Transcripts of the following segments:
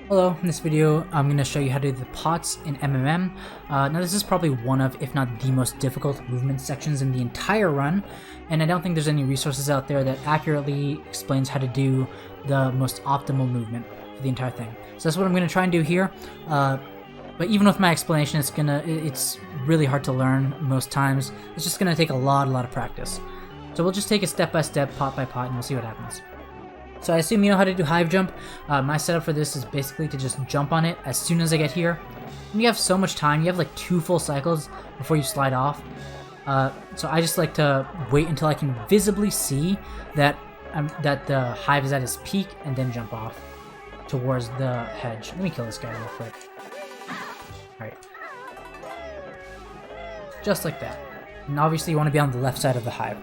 Hello, in this video I'm going to show you how to do the pots in MMM. Now this is probably one of, if not the most difficult movement sections in the entire run, and I don't think there's any resources out there that accurately explains how to do the most optimal movement for the entire thing. So that's what I'm going to try and do here, but even with my explanation it's really hard to learn most times. It's just going to take a lot of practice. So we'll just take it step by step, pot by pot, and we'll see what happens. So I assume you know how to do hive jump. My setup for this is basically to just jump on it as soon as I get here. And you have so much time, you have like 2 full cycles before you slide off. So I just like to wait until I can visibly see that the hive is at its peak and then jump off towards the hedge. Let me kill this guy real quick. Alright. Just like that. And obviously you want to be on the left side of the hive.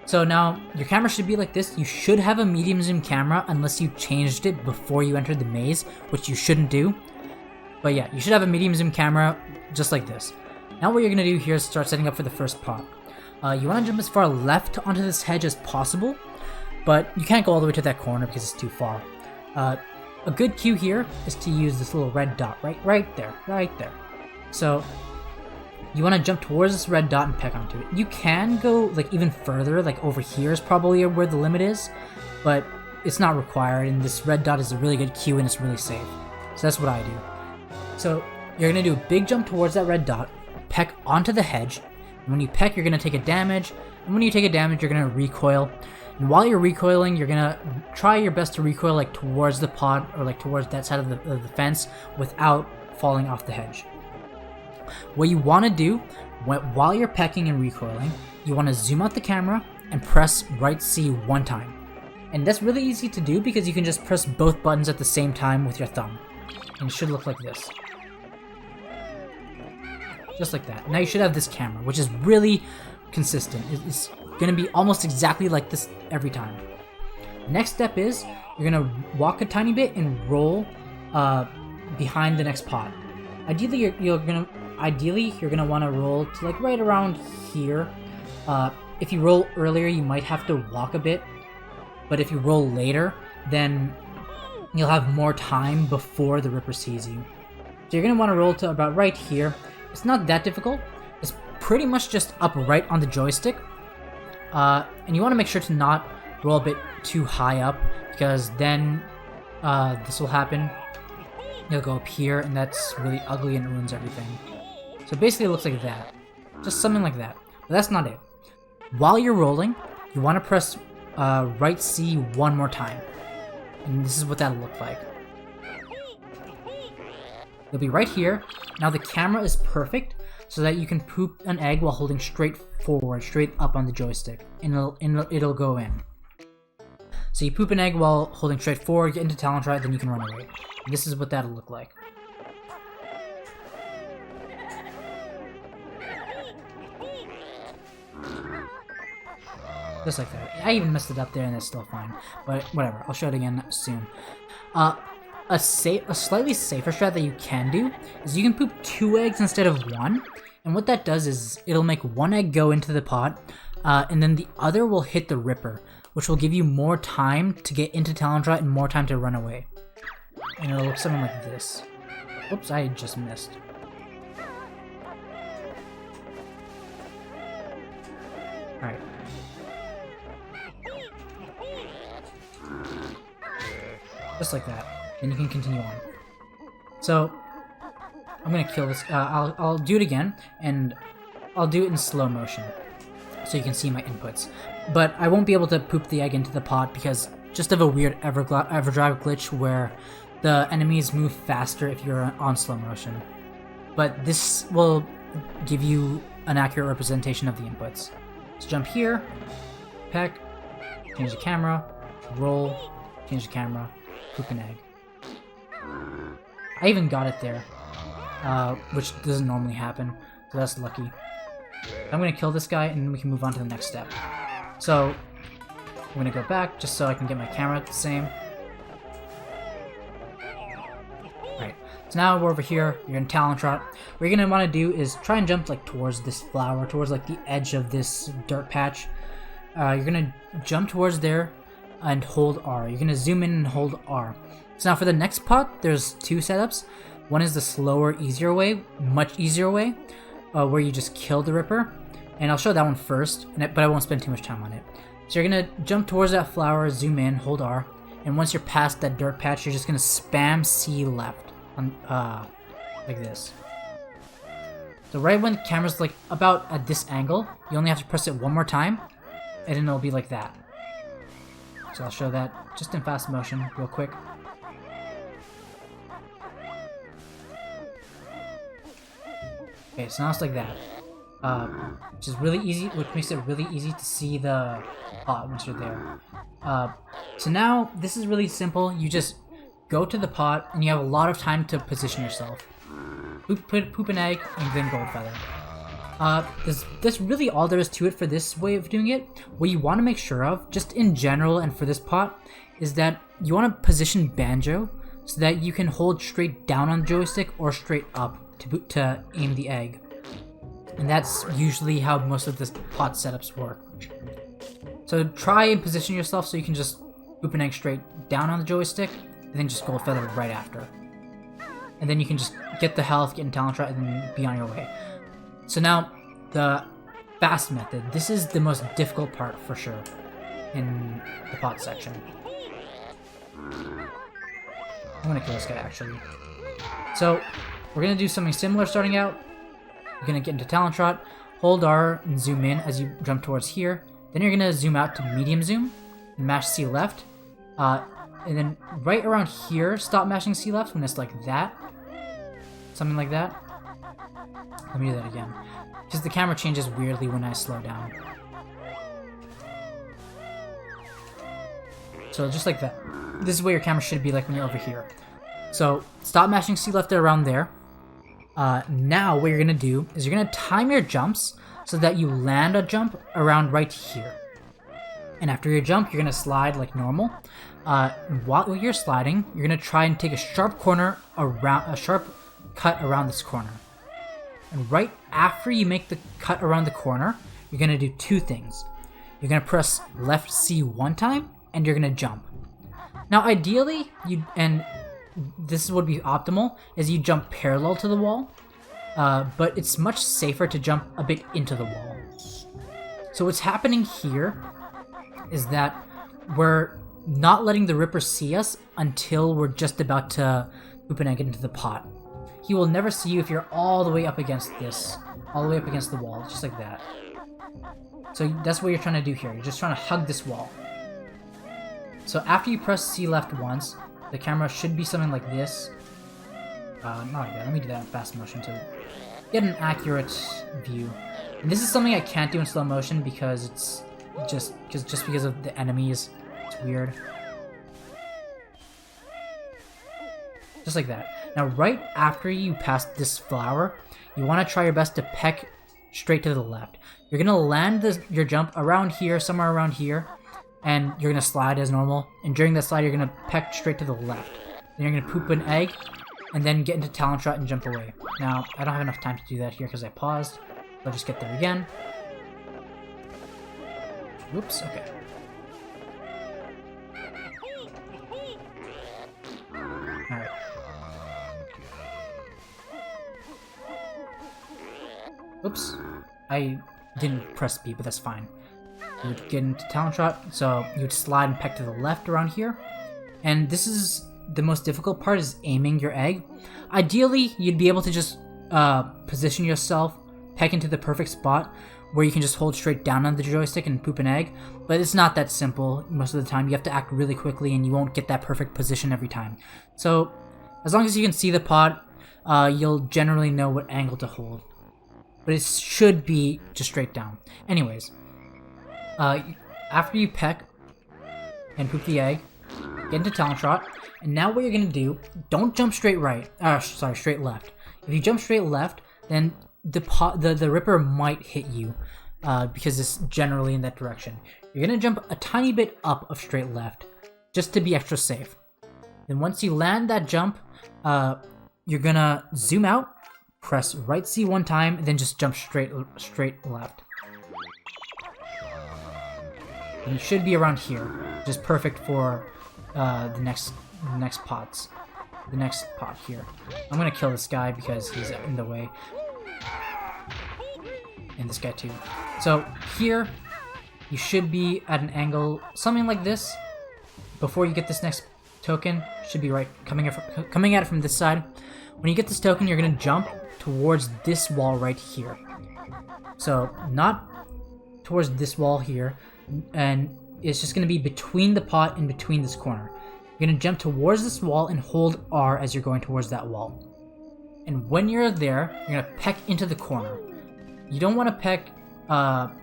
So now, your camera should be like this. You should have a medium zoom camera unless you changed it before you entered the maze, which you shouldn't do. But yeah, you should have a medium zoom camera just like this. Now what you're going to do here is start setting up for the first pot. You want to jump as far left onto this hedge as possible, but you can't go all the way to that corner because it's too far. A good cue here is to use this little red dot right there. So you want to jump towards this red dot and peck onto it. You can go like even further, like over here is probably where the limit is, but it's not required, and this red dot is a really good cue and it's really safe. So that's what I do. So you're going to do a big jump towards that red dot, peck onto the hedge, and when you peck you're going to take a damage, and when you take a damage you're going to recoil. And while you're recoiling, you're going to try your best to recoil like towards the pot or like towards that side of the fence without falling off the hedge. What you want to do while you're pecking and recoiling, you want to zoom out the camera and press right C one time. And that's really easy to do because you can just press both buttons at the same time with your thumb. And it should look like this. Just like that. Now you should have this camera, which is really consistent. It's going to be almost exactly like this every time. Next step is you're going to walk a tiny bit and roll behind the next pot. Ideally, you're gonna want to roll to like right around here. If you roll earlier, you might have to walk a bit, but if you roll later, then you'll have more time before the Ripper sees you. So you're gonna want to roll to about right here. It's not that difficult. It's pretty much just up right on the joystick, and you want to make sure to not roll a bit too high up because then this will happen. You'll go up here, and that's really ugly and ruins everything. So basically it looks like that. Just something like that. But that's not it. While you're rolling, you want to press right C one more time. And this is what that'll look like. You'll be right here. Now the camera is perfect so that you can poop an egg while holding straight forward, straight up on the joystick. And it'll go in. So you poop an egg while holding straight forward, get into Talent Right, then you can run away. And this is what that'll look like. Just like that. I even messed it up there and it's still fine. But whatever, I'll show it again soon. A slightly safer strat that you can do is you can poop 2 eggs instead of 1. And what that does is it'll make 1 egg go into the pot, and then the other will hit the Ripper, which will give you more time to get into Talent Right and more time to run away. And it'll look something like this. Oops, I just missed. Alright. Just like that. Then you can continue on. So, I'm gonna kill this. I'll do it again, and I'll do it in slow motion so you can see my inputs. But I won't be able to poop the egg into the pot because just of a weird Everdrive glitch where the enemies move faster if you're on slow motion. But this will give you an accurate representation of the inputs. So jump here, peck, change the camera, roll, change the camera, poop an egg. I even got it there, which doesn't normally happen, so that's lucky. I'm going to kill this guy and then we can move on to the next step. So, I'm going to go back just so I can get my camera the same. Right, so now we're over here, you're in Talent Trot. What you're going to want to do is try and jump like towards this flower, towards like the edge of this dirt patch. You're going to jump towards there and hold R. You're going to zoom in and hold R. So now for the next pot, there's two setups. One is the slower, easier way, much easier way, where you just kill the Ripper. And I'll show that one first, but I won't spend too much time on it. So you're gonna jump towards that flower, zoom in, hold R, and once you're past that dirt patch, you're just gonna spam C left, on, like this. So right when the camera's like about at this angle, you only have to press it one more time, and then it'll be like that. So I'll show that just in fast motion, real quick. Okay, so now it's like that. Which is really easy, which makes it really easy to see the pot once you're there. So now, this is really simple. You just go to the pot, and you have a lot of time to position yourself. Poop an egg, and then gold feather. That's really all there is to it for this way of doing it. What you want to make sure of, just in general and for this pot, is that you want to position Banjo so that you can hold straight down on the joystick or straight up to aim the egg. And that's usually how most of the pot setups work. So try and position yourself so you can just poop an egg straight down on the joystick, and then just gold feather right after. And then you can just get the health, get in talent shot, and then be on your way. So now, the fast method. This is the most difficult part for sure in the pot section. I'm gonna kill this guy actually. So we're gonna do something similar starting out. You're gonna get into talent shot, hold R and zoom in as you jump towards here. Then you're gonna zoom out to medium zoom and mash C left. And then right around here, stop mashing C left when it's like that. Something like that. Let me do that again. Because the camera changes weirdly when I slow down. So just like that. This is what your camera should be like when you're over here. So stop mashing C left around there. Now what you're going to do is you're going to time your jumps so that you land a jump around right here. And after your jump, you're going to slide like normal. While you're sliding, you're going to try and take a sharp cut around this corner. And right after you make the cut around the corner, you're going to do two things. You're going to press left C one time, and you're going to jump. Now ideally, this would be optimal, is you jump parallel to the wall, but it's much safer to jump a bit into the wall. So what's happening here is that we're not letting the Ripper see us until we're just about to poop an egg into the pot. He will never see you if you're all the way up against this, all the way up against the wall, just like that. So that's what you're trying to do here. You're just trying to hug this wall. So after you press C left once, the camera should be something like this. Not like that. Let me do that in fast motion to get an accurate view. And this is something I can't do in slow motion because it's just because of the enemies. It's weird. Just like that. Now, right after you pass this flower, you want to try your best to peck straight to the left. You're going to land your jump around here, somewhere around here, and you're going to slide as normal. And during that slide, you're going to peck straight to the left. Then you're going to poop an egg, and then get into talent shot and jump away. Now, I don't have enough time to do that here because I paused. I'll just get there again. Whoops, okay. Alright. Oops. I didn't press B, but that's fine. You would get into talent shot, so you would slide and peck to the left around here. And this is the most difficult part, is aiming your egg. Ideally, you'd be able to just position yourself, peck into the perfect spot where you can just hold straight down on the joystick and poop an egg, but it's not that simple most of the time. You have to act really quickly and you won't get that perfect position every time. So as long as you can see the pot, you'll generally know what angle to hold. But it should be just straight down. Anyways, after you peck and poop the egg, get into talent shot, and now what you're gonna do, don't jump straight right, straight left. If you jump straight left, then the Ripper might hit you, because it's generally in that direction. You're gonna jump a tiny bit up of straight left, just to be extra safe. Then once you land that jump, you're gonna zoom out, press right C one time, and then just jump straight left. And you should be around here, which is perfect for the next next pots. The next pot here. I'm gonna kill this guy because he's in the way. And this guy too. So here, you should be at an angle, something like this. Before you get this next token, should be right coming at it from this side. When you get this token, you're gonna jump towards this wall right here. So not towards this wall here, and it's just gonna be between the pot and between this corner. You're gonna jump towards this wall and hold R as you're going towards that wall. And when you're there, you're gonna peck into the corner. You don't want to peck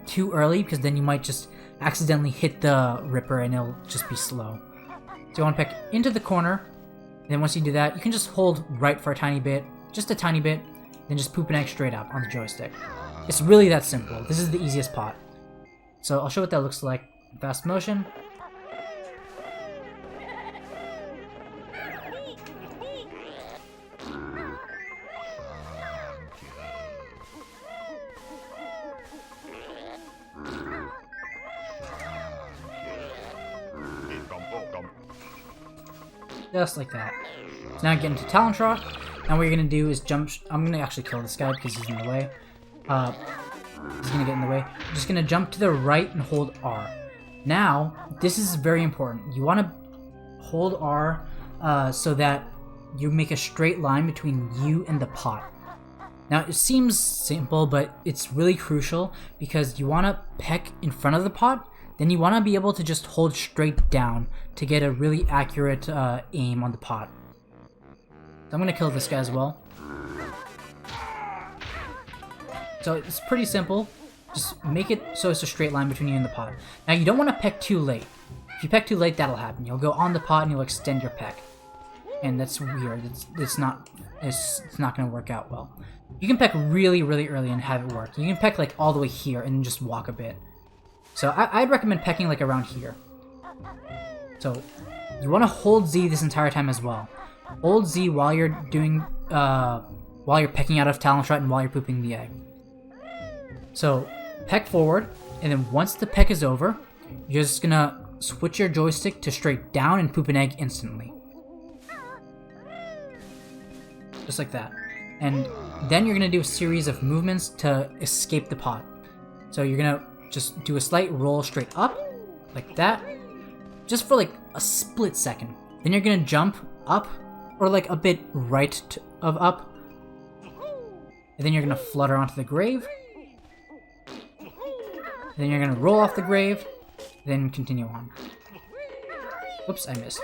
too early because then you might just accidentally hit the ripper and it'll just be slow. So you want to peck into the corner, and then once you do that, you can just hold right for a tiny bit, just a tiny bit, then just poop an egg straight up on the joystick. It's really that simple. This is the easiest pot. So I'll show what that looks like in fast motion. Just like that. So now get into Talon Trot, and what you're gonna do is jump. I'm gonna actually kill this guy because he's in the way. He's gonna get in the way. I'm just gonna jump to the right and hold R. Now, this is very important. You want to hold R so that you make a straight line between you and the pot. Now, it seems simple, but it's really crucial because you want to peck in front of the pot. Then you want to be able to just hold straight down to get a really accurate aim on the pot. So I'm going to kill this guy as well. So it's pretty simple. Just make it so it's a straight line between you and the pot. Now you don't want to peck too late. If you peck too late, that'll happen. You'll go on the pot and you'll extend your peck. And that's weird. It's not going to work out well. You can peck really, really early and have it work. You can peck like all the way here and just walk a bit. So I'd recommend pecking like around here. So you want to hold Z this entire time as well. Hold Z while you're doing, while you're pecking out of Talon Trot and while you're pooping the egg. So peck forward, and then once the peck is over, you're just gonna switch your joystick to straight down and poop an egg instantly. Just like that. And then you're gonna do a series of movements to escape the pot. So you're gonna just do a slight roll straight up, like that, just for like a split second. Then you're gonna jump up, or like a bit right of up, and then you're gonna flutter onto the grave. Then you're gonna roll off the grave, then continue on. Oops, I missed.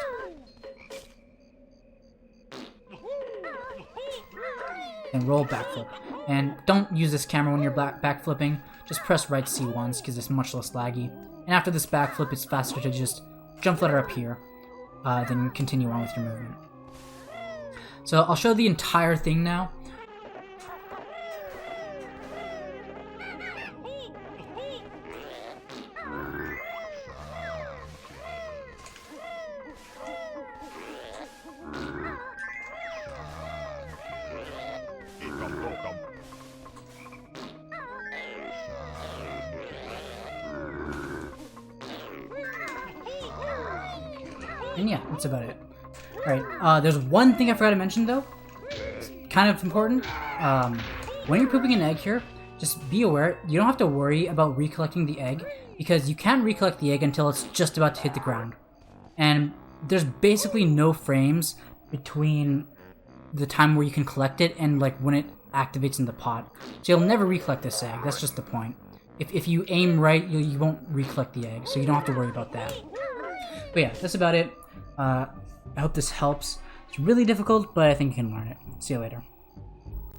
And roll backflip. And don't use this camera when you're backflipping. Just press right C once because it's much less laggy. And after this backflip, it's faster to just jump flutter up here, then continue on with your movement. So I'll show the entire thing now. And yeah, that's about it. Alright, there's one thing I forgot to mention though. It's kind of important. When you're pooping an egg here, just be aware, you don't have to worry about recollecting the egg, because you can't recollect the egg until it's just about to hit the ground. And there's basically no frames between the time where you can collect it and like when it activates in the pot. So you'll never recollect this egg, that's just the point. If you aim right, you won't recollect the egg, so you don't have to worry about that. But yeah, that's about it. I hope this helps. It's really difficult, but I think you can learn it. See you later.